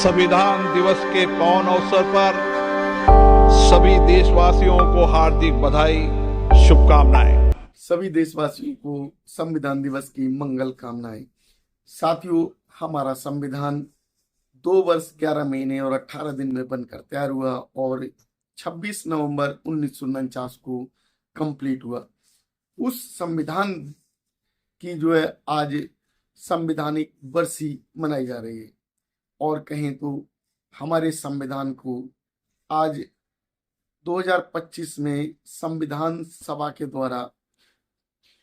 संविधान दिवस के पावन अवसर पर सभी देशवासियों को हार्दिक बधाई, शुभकामनाएं। सभी देशवासियों को संविधान दिवस की मंगल कामनाएं। साथियों, हमारा संविधान 2 वर्ष 11 महीने और 18 दिन में बनकर तैयार हुआ और 26 नवंबर 1949 को कंप्लीट हुआ। उस संविधान की जो है आज संवैधानिक वर्षी मनाई जा रही है और कहें तो हमारे संविधान को आज 2025 में संविधान सभा के द्वारा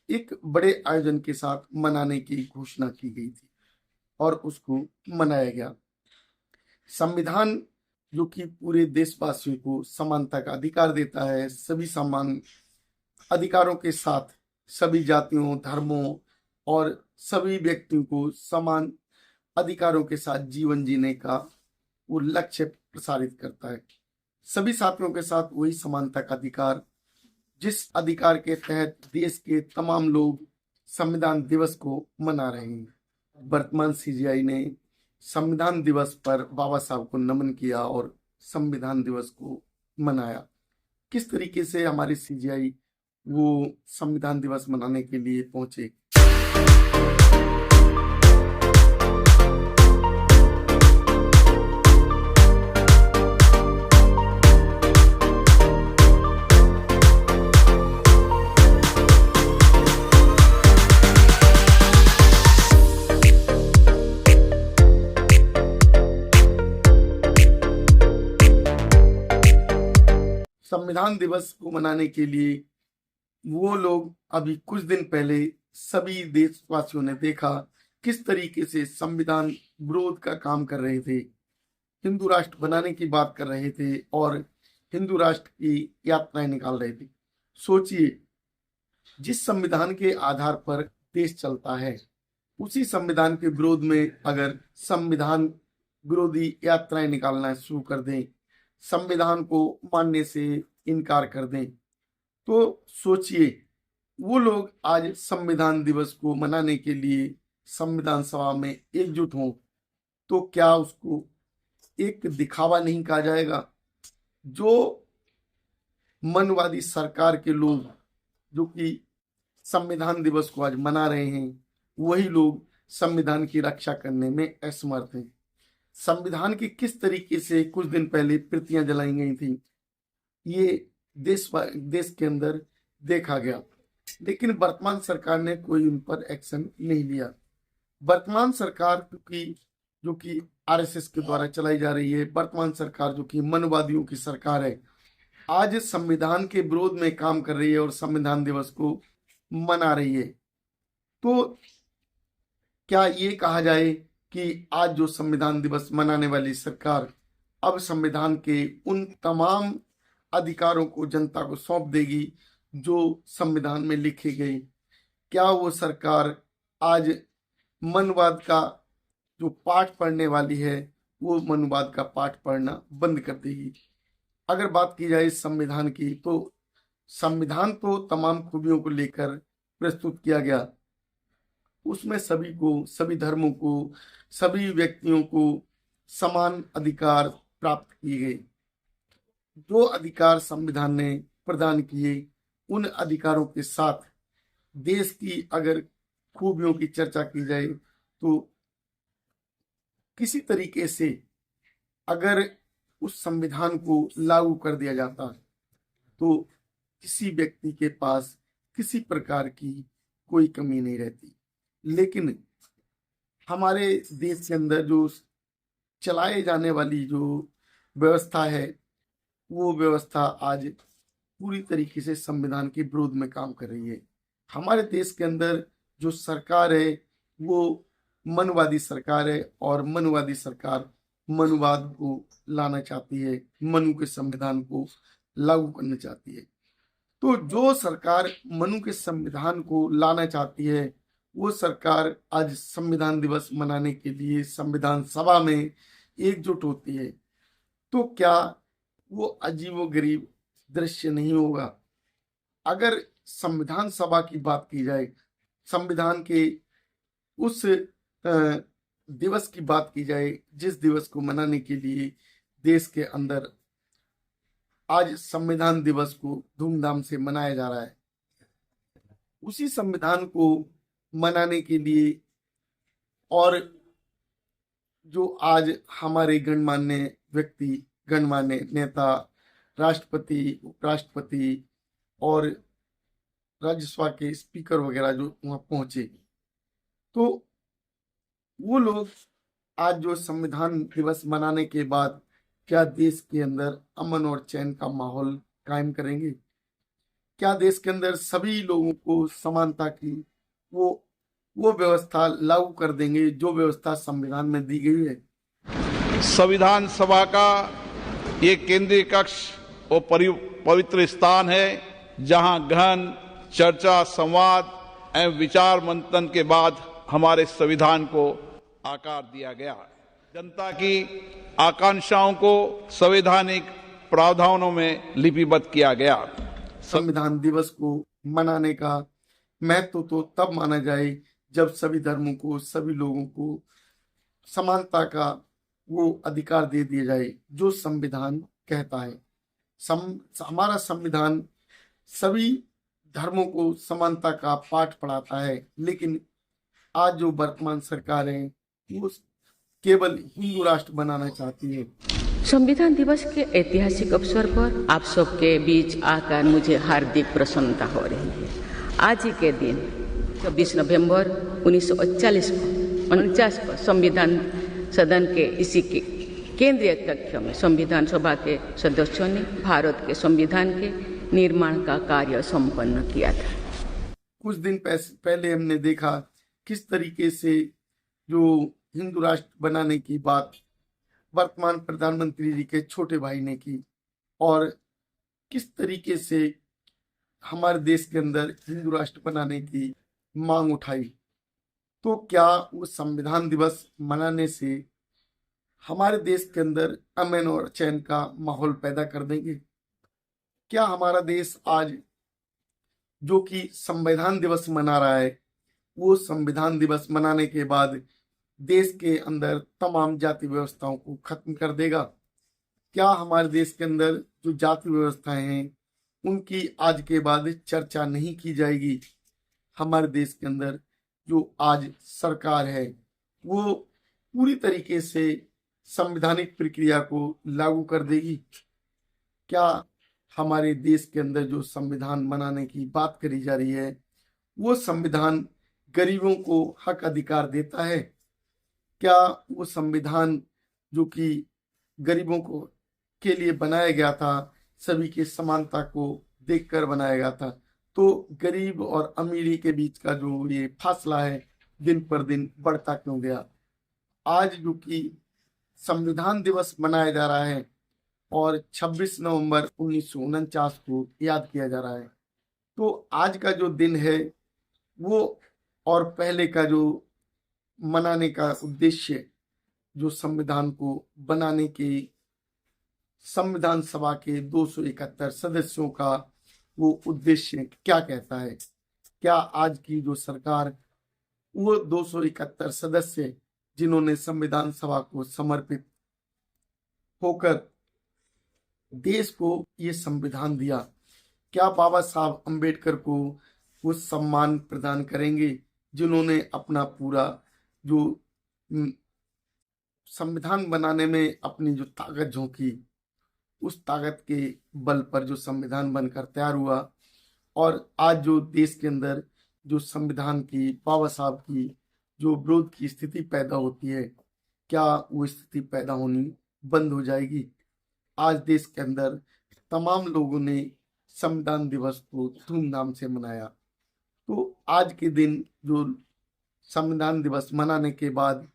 एक बड़े आयोजन के साथ मनाने की घोषणा की गई थी और उसको मनाया गया। संविधान जो कि पूरे देशवासियों को समानता का अधिकार देता है, सभी समान अधिकारों के साथ सभी जातियों, धर्मों और सभी व्यक्तियों को समान अधिकारों के साथ जीवन जीने का वो लक्ष्य प्रसारित करता है। सभी साथियों के साथ वही समानता का अधिकार, जिस अधिकार के तहत देश के तमाम लोग संविधान दिवस को मना रहे हैं। वर्तमान सीजीआई ने संविधान दिवस पर बाबा साहब को नमन किया और संविधान दिवस को मनाया। किस तरीके से हमारी सीजीआई वो संविधान दिवस मनाने के लिए पहुंचे। संविधान दिवस को मनाने के लिए वो लोग अभी कुछ दिन पहले सभी देशवासियों ने देखा किस तरीके से संविधान विरोध का काम कर रहे थे, हिंदू राष्ट्र बनाने की बात कर रहे थे और हिंदू राष्ट्र की यात्राएं निकाल रहे थे। सोचिए, जिस संविधान के आधार पर देश चलता है, उसी संविधान के विरोध में अगर संविधान विरोधी यात्राएं निकालना शुरू कर दें, संविधान को मानने से इनकार कर दें, तो सोचिए वो लोग आज संविधान दिवस को मनाने के लिए संविधान सभा में एकजुट हों तो क्या उसको एक दिखावा नहीं कहा जाएगा। जो मनवादी सरकार के लोग जो कि संविधान दिवस को आज मना रहे हैं, वही लोग संविधान की रक्षा करने में असमर्थ हैं। संविधान की किस तरीके से कुछ दिन पहले प्रतियां जलाई गई थी, ये देश के अंदर देखा गया, लेकिन वर्तमान सरकार ने कोई उन पर एक्शन नहीं लिया। वर्तमान सरकार जो कि आरएसएस के द्वारा चलाई जा रही है, वर्तमान सरकार जो कि मनवादियों की सरकार है, आज संविधान के विरोध में काम कर रही है और संविधान दिवस को मना रही है। तो क्या ये कहा जाए कि आज जो संविधान दिवस मनाने वाली सरकार अब संविधान के उन तमाम अधिकारों को जनता को सौंप देगी जो संविधान में लिखे गए? क्या वो सरकार आज मनवाद का जो पाठ पढ़ने वाली है, वो मनवाद का पाठ पढ़ना बंद कर देगी? अगर बात की जाए संविधान की, तो संविधान तो तमाम खूबियों को लेकर प्रस्तुत किया गया। उसमें सभी को, सभी धर्मों को, सभी व्यक्तियों को समान अधिकार प्राप्त किए गए। जो अधिकार संविधान ने प्रदान किए, उन अधिकारों के साथ देश की अगर खूबियों की चर्चा की जाए तो किसी तरीके से अगर उस संविधान को लागू कर दिया जाता तो किसी व्यक्ति के पास किसी प्रकार की कोई कमी नहीं रहती। लेकिन हमारे देश के अंदर जो चलाए जाने वाली जो व्यवस्था है, वो व्यवस्था आज पूरी तरीके से संविधान के विरोध में काम कर रही है। हमारे देश के अंदर जो सरकार है वो मनवादी सरकार है और मनवादी सरकार मनुवाद को लाना चाहती है, मनु के संविधान को लागू करना चाहती है। तो जो सरकार मनु के संविधान को लाना चाहती है, वो सरकार आज संविधान दिवस मनाने के लिए संविधान सभा में एकजुट होती है। तो क्या वो अजीबोगरीब दृश्य नहीं होगा? अगर संविधान सभा की बात की जाए, संविधान के उस दिवस की बात की जाए, जिस दिवस को मनाने के लिए देश के अंदर आज संविधान दिवस को धूमधाम से मनाया जा रहा है, उसी संविधान को मनाने के लिए और जो आज हमारे गणमान्य व्यक्ति, गणमान्य नेता, राष्ट्रपति, उपराष्ट्रपति और राज्यसभा के स्पीकर वगैरह जो वहां पहुंचे, तो वो लोग आज जो संविधान दिवस मनाने के बाद क्या देश के अंदर अमन और चैन का माहौल कायम करेंगे? क्या देश के अंदर सभी लोगों को समानता की वो व्यवस्था लागू कर देंगे जो व्यवस्था संविधान में दी गई है? संविधान सभा का ये केंद्रीय कक्ष वो पवित्र स्थान है जहां गहन चर्चा, संवाद एवं विचार मंथन के बाद हमारे संविधान को आकार दिया गया। जनता की आकांक्षाओं को संवैधानिक प्रावधानों में लिपिबद्ध किया गया। संविधान दिवस को मनाने का महत्व तो तब माना जाए जब सभी धर्मों को, सभी लोगों को समानता का वो अधिकार दे दिया जाए जो संविधान कहता है। हमारा संविधान सभी धर्मों को समानता का पाठ पढ़ाता है, लेकिन आज जो वर्तमान सरकार है वो केवल हिंदू राष्ट्र बनाना चाहती है। संविधान दिवस के ऐतिहासिक अवसर पर आप सबके बीच आकर मुझे हार्दिक प्रसन्नता हो रही है। आज ही के दिन 24 नवंबर 1949 को संविधान सदन के इसी के केंद्रीय कक्ष में संविधान सभा के सदस्यों ने भारत के संविधान के निर्माण का कार्य संपन्न किया था। कुछ दिन पहले हमने देखा किस तरीके से जो हिंदू राष्ट्र बनाने की बात वर्तमान प्रधानमंत्री जी के छोटे भाई ने की और किस तरीके से हमारे देश के अंदर हिंदू राष्ट्र बनाने की मांग उठाई। तो क्या वो संविधान दिवस मनाने से हमारे देश के अंदर अमन और चैन का माहौल पैदा कर देंगे? क्या हमारा देश आज जो कि संविधान दिवस मना रहा है, वो संविधान दिवस मनाने के बाद देश के अंदर तमाम जाति व्यवस्थाओं को खत्म कर देगा? क्या हमारे देश के अंदर जो जाति व्यवस्थाएं हैं उनकी आज के बाद चर्चा नहीं की जाएगी? हमारे देश के अंदर जो आज सरकार है वो पूरी तरीके से संवैधानिक प्रक्रिया को लागू कर देगी? क्या हमारे देश के अंदर जो संविधान बनाने की बात करी जा रही है वो संविधान गरीबों को हक अधिकार देता है? क्या वो संविधान जो कि गरीबों को के लिए बनाया गया था, सभी की समानता को देखकर बनाया गया था, तो गरीब और अमीरी के बीच का जो ये फासला है दिन पर दिन बढ़ता क्यों गया? आज जो कि संविधान दिवस मनाया जा रहा है और 26 नवंबर 1949 को याद किया जा रहा है, तो आज का जो दिन है वो और पहले का जो मनाने का उद्देश्य, जो संविधान को बनाने के संविधान सभा के 271 सदस्यों का वो उद्देश्य क्या कहता है? क्या आज की जो सरकार वो 271 सदस्य जिन्होंने संविधान सभा को समर्पित होकर देश को ये संविधान दिया, क्या बाबा साहब अंबेडकर को वो सम्मान प्रदान करेंगे जिन्होंने अपना पूरा जो संविधान बनाने में अपनी जो ताकत झोंकी, उस ताकत के बल पर जो संविधान बनकर तैयार हुआ और आज जो देश के अंदर जो संविधान की, बाबा साहब की जो विरोध की स्थिति पैदा होती है, क्या वो स्थिति पैदा होनी बंद हो जाएगी? आज देश के अंदर तमाम लोगों ने संविधान दिवस को धूमधाम से मनाया, तो आज के दिन जो संविधान दिवस मनाने के बाद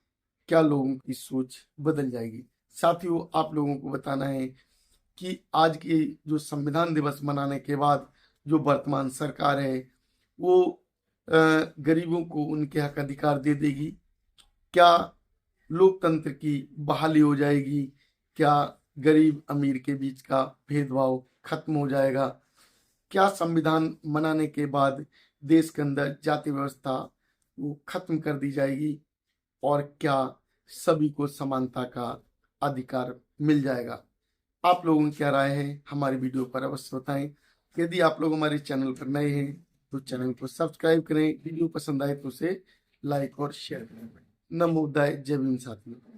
क्या लोगों की सोच बदल जाएगी? साथियों, आप लोगों को बताना है कि आज की जो संविधान दिवस मनाने के बाद जो वर्तमान सरकार है वो गरीबों को उनके हक अधिकार दे देगी? क्या लोकतंत्र की बहाली हो जाएगी? क्या गरीब अमीर के बीच का भेदभाव खत्म हो जाएगा? क्या संविधान मनाने के बाद देश के अंदर जाति व्यवस्था वो खत्म कर दी जाएगी? और क्या सभी को समानता का अधिकार मिल जाएगा। आप लोगों की क्या राय है हमारी वीडियो पर अवश्य बताएं। यदि आप लोग हमारे चैनल पर नए हैं तो चैनल को सब्सक्राइब करें, वीडियो पसंद आए तो उसे लाइक और शेयर करें। नमो बुद्धाय, जय भीम साथियों।